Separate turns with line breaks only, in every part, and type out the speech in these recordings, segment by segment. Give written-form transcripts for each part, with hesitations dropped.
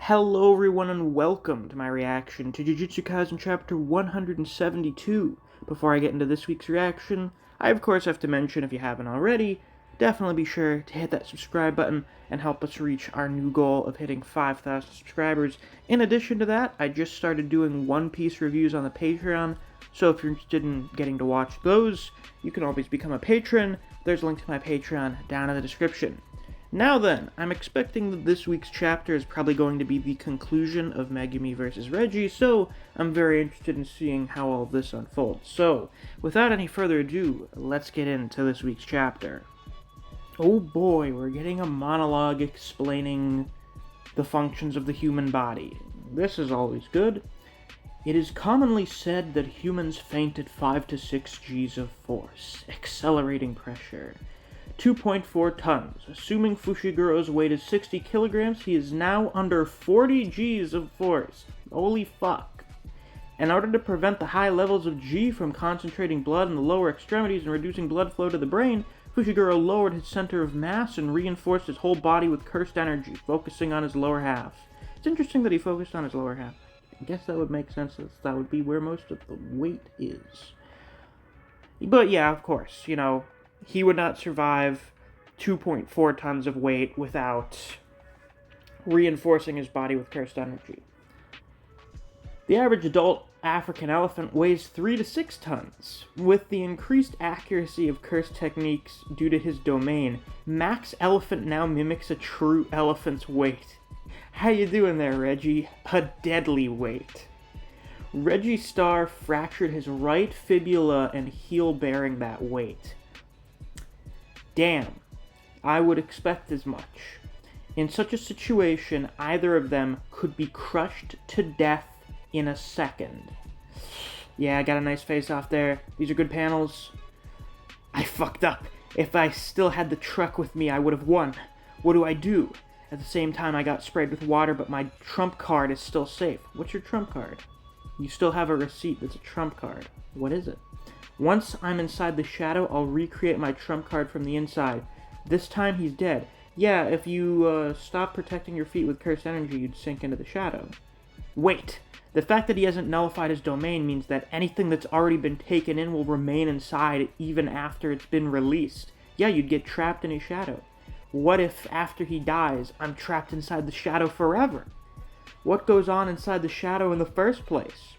Hello everyone and welcome to my reaction to Jujutsu Kaisen chapter 172. Before I get into this week's reaction, I of course have to mention, if you haven't already, definitely be sure to hit that subscribe button and help us reach our new goal of hitting 5,000 subscribers. In addition to that, I just started doing One Piece reviews on the Patreon, so if you're interested in getting to watch those, you can always become a patron. There's a link to my Patreon down in the description. Now then, I'm expecting that this week's chapter is probably going to be the conclusion of Megumi vs. Reggie, so I'm very interested in seeing how all of this unfolds. So, without any further ado, let's get into this week's chapter. Oh boy, we're getting a monologue explaining the functions of the human body. This is always good. It is commonly said that humans faint at 5 to 6 Gs of force, accelerating pressure. 2.4 tons. Assuming Fushiguro's weight is 60 kilograms, he is now under 40 Gs of force. Holy fuck. In order to prevent the high levels of G from concentrating blood in the lower extremities and reducing blood flow to the brain, Fushiguro lowered his center of mass and reinforced his whole body with cursed energy, focusing on his lower half. It's interesting that he focused on his lower half. I guess that would make sense, as that would be where most of the weight is. But yeah, of course, he would not survive 2.4 tons of weight without reinforcing his body with cursed energy. The average adult African elephant weighs 3 to 6 tons. With the increased accuracy of cursed techniques due to his domain, Max Elephant now mimics a true elephant's weight. How you doing there, Reggie? A deadly weight. Reggie Star fractured his right fibula and heel bearing that weight. Damn, I would expect as much. In such a situation, either of them could be crushed to death in a second. Yeah, I got a nice face off there. These are good panels. I fucked up. If I still had the truck with me, I would have won. What do I do? At the same time, I got sprayed with water, but my trump card is still safe. What's your trump card? You still have a receipt that's a trump card. What is it? Once I'm inside the shadow, I'll recreate my trump card from the inside. This time he's dead. Yeah, if you stop protecting your feet with cursed energy, you'd sink into the shadow. Wait! The fact that he hasn't nullified his domain means that anything that's already been taken in will remain inside even after it's been released. Yeah, you'd get trapped in a shadow. What if, after he dies, I'm trapped inside the shadow forever? What goes on inside the shadow in the first place?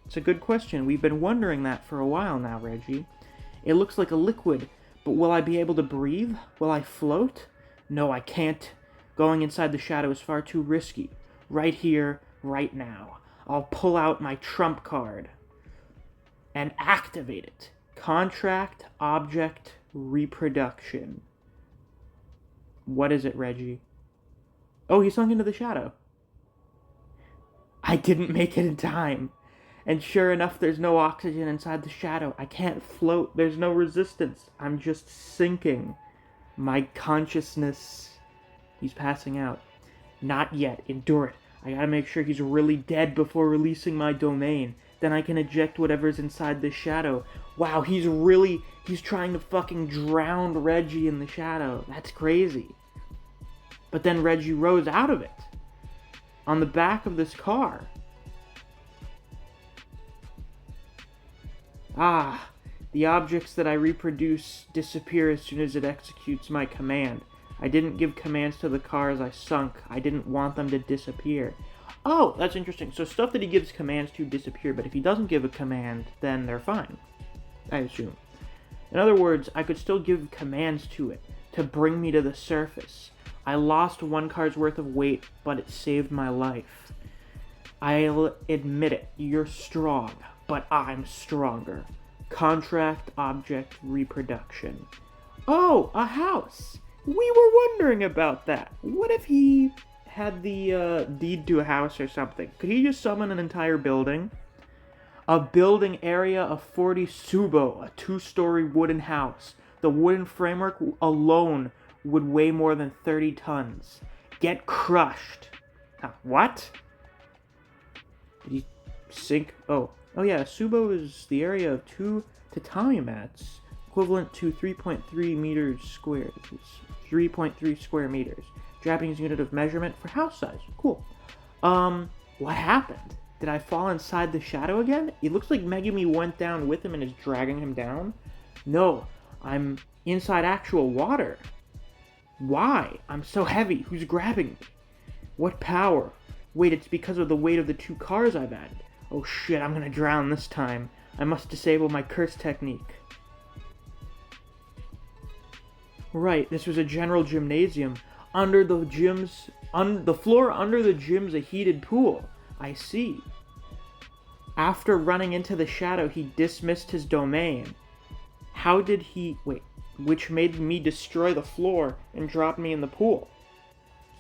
It's a good question. We've been wondering that for a while now, Reggie. It looks like a liquid, but will I be able to breathe? Will I float? No, I can't. Going inside the shadow is far too risky. Right here, right now. I'll pull out my trump card and activate it. Contract, object, reproduction. What is it, Reggie? Oh, he sunk into the shadow. I didn't make it in time. And sure enough, there's no oxygen inside the shadow. I can't float. There's no resistance. I'm just sinking. My consciousness... He's passing out. Not yet. Endure it. I gotta make sure he's really dead before releasing my domain. Then I can eject whatever's inside this shadow. Wow, he's trying to fucking drown Reggie in the shadow. That's crazy. But then Reggie rose out of it. On the back of this car. Ah, the objects that I reproduce disappear as soon as it executes my command. I didn't give commands to the car as I sunk. I didn't want them to disappear. Oh, that's interesting. So stuff that he gives commands to disappear, but if he doesn't give a command, then they're fine, I assume. In other words, I could still give commands to it to bring me to the surface. I lost 1 card's worth of weight, but it saved my life. I'll admit it. You're strong. But I'm stronger. Contract, object, reproduction. Oh, a house! We were wondering about that. What if he had the deed to a house or something? Could he just summon an entire building? A building area of 40 tsubo, a 2-story wooden house. The wooden framework alone would weigh more than 30 tons. Get crushed. What? Did he sink? Oh yeah, Subo is the area of 2 tatami mats, equivalent to 3.3 meters squared. It's 3.3 square meters. Japanese unit of measurement for house size. Cool. What happened? Did I fall inside the shadow again? It looks like Megumi went down with him and is dragging him down. No, I'm inside actual water. Why? I'm so heavy. Who's grabbing me? What power? Wait, it's because of the weight of the 2 cars I've added. Oh shit, I'm gonna drown this time. I must disable my curse technique. Right, this was a general gymnasium. Under the gym's... the floor under the gym's a heated pool. I see. After running into the shadow, he dismissed his domain. How did he... Wait. Which made me destroy the floor and drop me in the pool.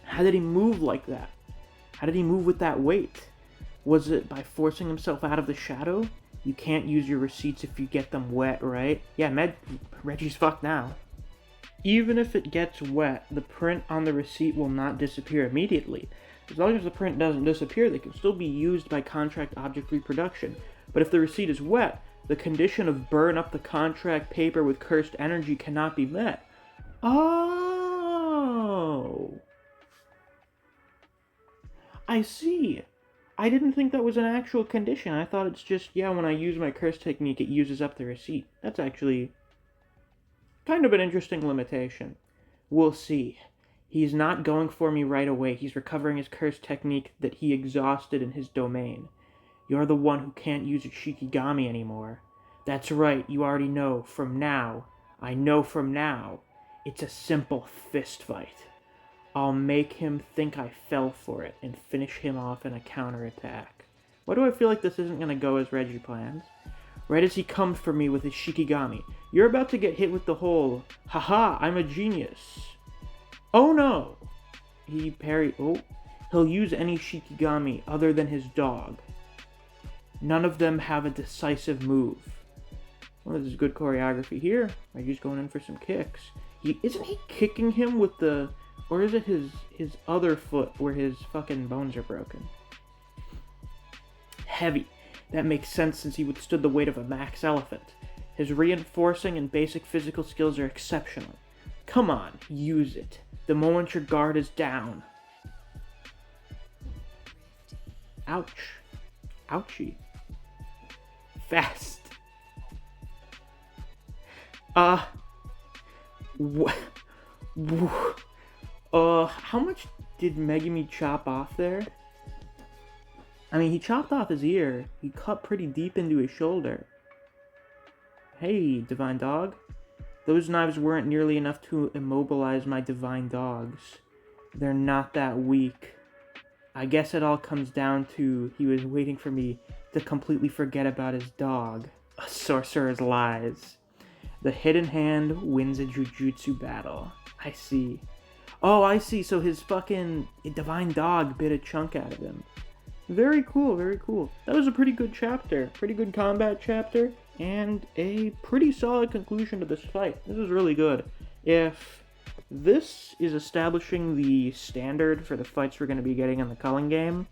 How did he move like that? How did he move with that weight? Was it by forcing himself out of the shadow? You can't use your receipts if you get them wet, right? Yeah, Reggie's fucked now. Even if it gets wet, the print on the receipt will not disappear immediately. As long as the print doesn't disappear, they can still be used by contract object reproduction. But if the receipt is wet, the condition of burn up the contract paper with cursed energy cannot be met. Oh. I see. I didn't think that was an actual condition. I thought it's just, yeah, when I use my curse technique, it uses up the receipt. That's actually kind of an interesting limitation. We'll see. He's not going for me right away. He's recovering his curse technique that he exhausted in his domain. You're the one who can't use a Shikigami anymore. That's right, you already know. From now, I know from now, it's a simple fist fight. I'll make him think I fell for it and finish him off in a counterattack. Why do I feel like this isn't going to go as Reggie plans? Right as he comes for me with his Shikigami. You're about to get hit with the whole, haha, I'm a genius. Oh no! He parried. Oh, he'll use any Shikigami other than his dog. None of them have a decisive move. Well, this is good choreography here. Reggie's going in for some kicks. Isn't he kicking him with the... Or is it his other foot where his fucking bones are broken? Heavy. That makes sense since he withstood the weight of a max elephant. His reinforcing and basic physical skills are exceptional. Come on, use it. The moment your guard is down. Ouch. Ouchie. Fast. How much did Megumi chop off there? I mean, he chopped off his ear. He cut pretty deep into his shoulder. Hey, divine dog. Those knives weren't nearly enough to immobilize my divine dogs. They're not that weak. I guess it all comes down to he was waiting for me to completely forget about his dog. A sorcerer's lies. The hidden hand wins a Jujutsu battle. I see. Oh, I see. So his fucking divine dog bit a chunk out of him. Very cool, very cool. That was a pretty good chapter. Pretty good combat chapter. And a pretty solid conclusion to this fight. This is really good. If this is establishing the standard for the fights we're going to be getting in the Culling game,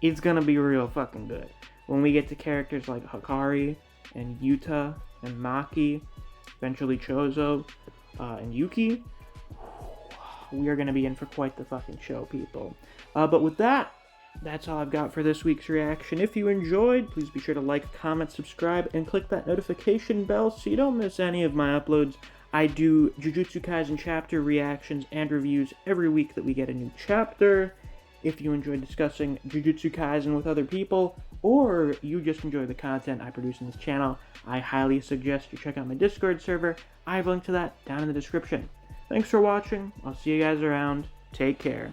it's going to be real fucking good. When we get to characters like Hikari and Yuta and Maki, eventually Chozo, and Yuki, we are going to be in for quite the fucking show, people. But with that, that's all I've got for this week's reaction. If you enjoyed, please be sure to like, comment, subscribe, and click that notification bell so you don't miss any of my uploads. I do Jujutsu Kaisen chapter reactions and reviews every week that we get a new chapter. If you enjoy discussing Jujutsu Kaisen with other people, or you just enjoy the content I produce in this channel, I highly suggest you check out my Discord server. I have a link to that down in the description. Thanks for watching. I'll see you guys around. Take care.